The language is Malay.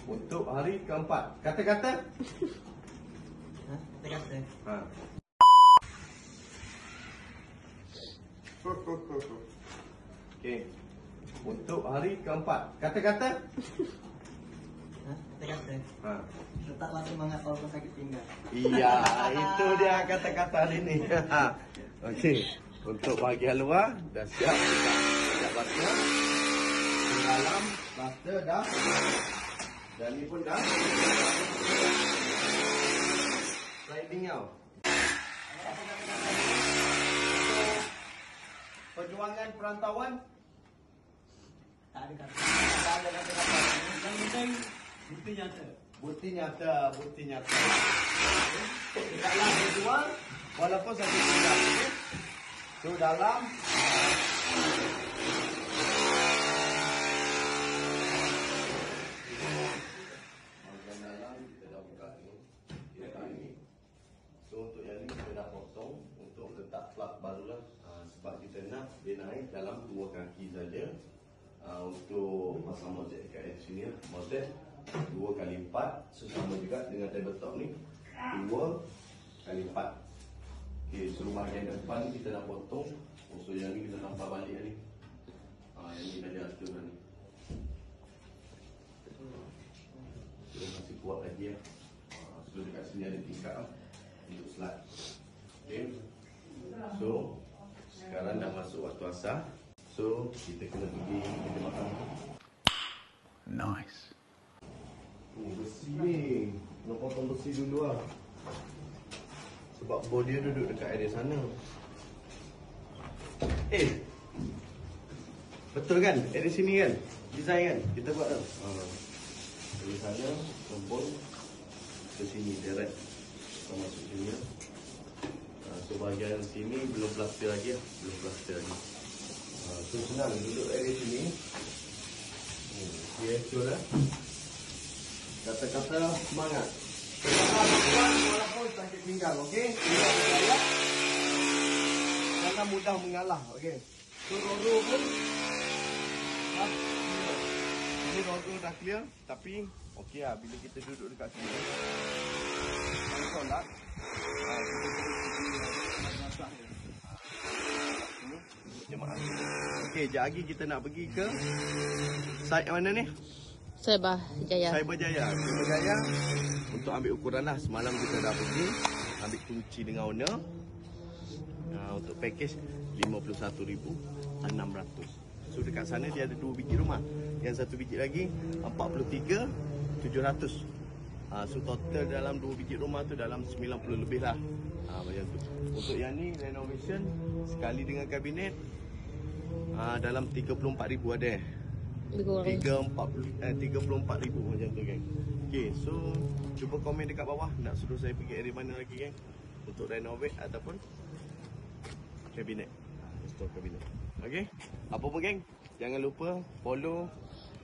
untuk hari keempat. Kata-kata? Kata-kata. Ha. Okey. Untuk hari keempat. Kata-kata? Kata-kata. Ha. Tetaplah semangat walaupun sakit pinggang. Iya, itu dia kata-kata hari ni. Okey. Untuk bahagian luar dah siap kita. Siap basuh. Dalam plaster dah. Dan ni pun dah. Sliding tau. Perjuangan perantauan. Tak ada kata. Tak ada kata-kata. Yang penting bukti nyata. Bukti nyata, bukti nyata. Tidaklah berjuang walaupun sakit pinggang. Okay? So dalam bahagian dalam kita dah buka ni. Kita dah ni. So untuk yang ni kita dah potong untuk letak plug barulah. Sebab kita nak dia naik dalam 2 kaki saja. Untuk pasang mozaik dekat sini, mozaik 2x4 sesama juga dengan tabletop ni 2x4. Okey, so bahagian depan ni kita dah potong. So yang ni kita tambah balik ni. Yang ni dah jatuh dah ni. So masih kuat lagi lah. So dekat sini ada tingkat lah untuk slide. Okey. So sekarang dah masuk waktu asar. So kita kena pergi kita makan. Nice. Besi ni. Nak potong besi dulu lah. Sebab bol dia duduk dekat area sana. Betul kan? Area sini kan? Design kan? Kita buat tau. Dari sana, bol ke sini direct. Kita masuk sini lah. So bahagian sini belum plaster lagi lah. Belum plaster lagi. So senang duduk area sini. Dia actual lah. Kata-kata semangat. Walaupun sakit pinggang, okey? Jangan mudah mengalah, okey? So rodo pun ini rodo dah clear, tapi okey lah bila kita duduk dekat sini. Kalau solat, jemaah. Okey, jap lagi kita nak pergi ke site mana ni? Cyber Jaya. Cyber Jaya. Cyber Jaya untuk ambil ukuran lah. Semalam kita dah pergi ambil kunci dengan owner. Untuk package 51,600. So dekat sana dia ada 2 biji rumah. Yang satu biji lagi 43,700. So total dalam 2 biji rumah tu dalam 90 lebih lah. Macam tu. Untuk yang ni renovation sekali dengan kabinet dalam 34,000 ada. 34,000 macam tu geng. Okay, so cuba komen dekat bawah nak suruh saya pergi area mana lagi geng untuk renovate ataupun kabinet. Install kabinet. Okay, apa pun geng, jangan lupa follow